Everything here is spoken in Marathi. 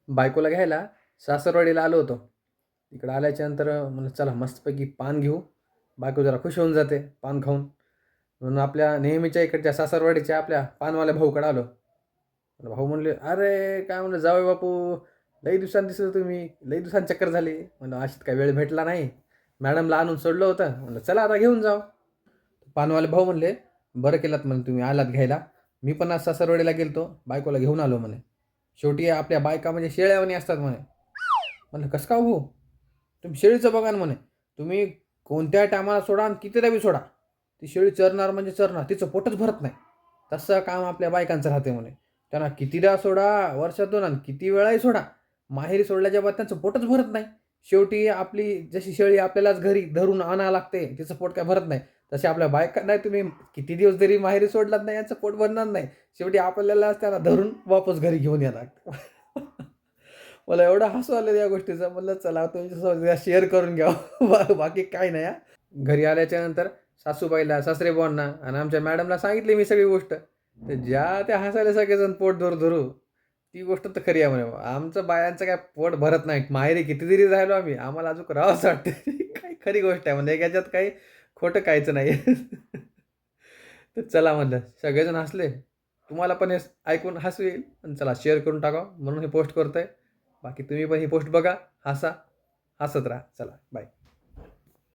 बायकोला घ्यायला सासरवाडीला आलो होतो. तिकडं आल्याच्यानंतर म्हणलं चला मस्तपैकी पान घेऊ. बायको जरा खुश होऊन जाते पान खाऊन. म्हणून आपल्या नेहमीच्या इकडच्या सासरवाडीच्या आपल्या पानवाल्या भाऊकडे आलो. भाऊ म्हणले, "अरे काय म्हणलं जावई बापू, लई दिवसांनी दिसलं तुम्ही, लई दिवसांनी चक्कर झाली." म्हणलं अशीच काय वेळ भेटला नाही. मॅडमला आणून सोडलं होतं. म्हणलं चला आता घेऊन जाऊ. पानवाले भाऊ म्हणले, "बरं केलात म्हणे तुम्ही आलात घ्यायला. मी पण आज सासरवाडीला गेलतो, बायकोला घेऊन आलो" म्हणे. "शेवटी आपल्या बायका म्हणजे शेळ्यावानी असतात" म्हणे. म्हणलं, "कसं का हो? तुम्ही शेळीचं बघा ना" म्हणे. "तुम्ही कोणत्या टायमाला सोडा आणि कितीदा बी सोडा. ती शेळी चरणार म्हणजे चरणार. तिचं पोटच भरत नाही. तसं काम आपल्या बायकांचं राहते" म्हणे. "त्यांना कितीदा सोडा वर्षातून आणि किती वेळाही सोडा. माहेरी सोडल्याच्या बाद त्यांचं पोटच भरत नाही. शेवटी आपली जशी शेळी आपल्यालाच घरी धरून आणावं लागते, तिचं पोट काय भरत नाही. तसे आपल्या बायकांना तुम्ही किती दिवस जरी माहेरी सोडलात नाही, यांचं पोट भरणार नाही. शेवटी आपल्यालाच त्यांना धरून वापस घरी घेऊन यावं लागतं." मला एवढं हसू आलं या गोष्टीचं. म्हणलं चला तुमच्यासोबत शेअर करून घ्यावं. बाकी काही नाही हां. घरी आल्याच्यानंतर सासूबाईला, सासरेबुवांना आणि आमच्या मॅडमला सांगितली मी सगळी गोष्ट. तर ज्या त्या हसायला सगळेजण पोट धरू-धरू. ती गोष्ट तर खरी आहे म्हणे. आमचं बायांचं काय पोट भरत नाही. माहेरी किती जरी राहिलो आम्ही, आम्हाला अजून राहावंसं वाटतं. काय खरी गोष्ट आहे म्हणजे याच्यात काही खोटं काहीच नाही. तर चला म्हणलं सगळेजण हसले. तुम्हाला पण हे ऐकून हसू येईल. पण चला शेअर करून टाकावं म्हणून हे पोस्ट करतोय. बाकी तुम्ही पण ही पोस्ट बघा, हसा, हसत राहा. चला बाय.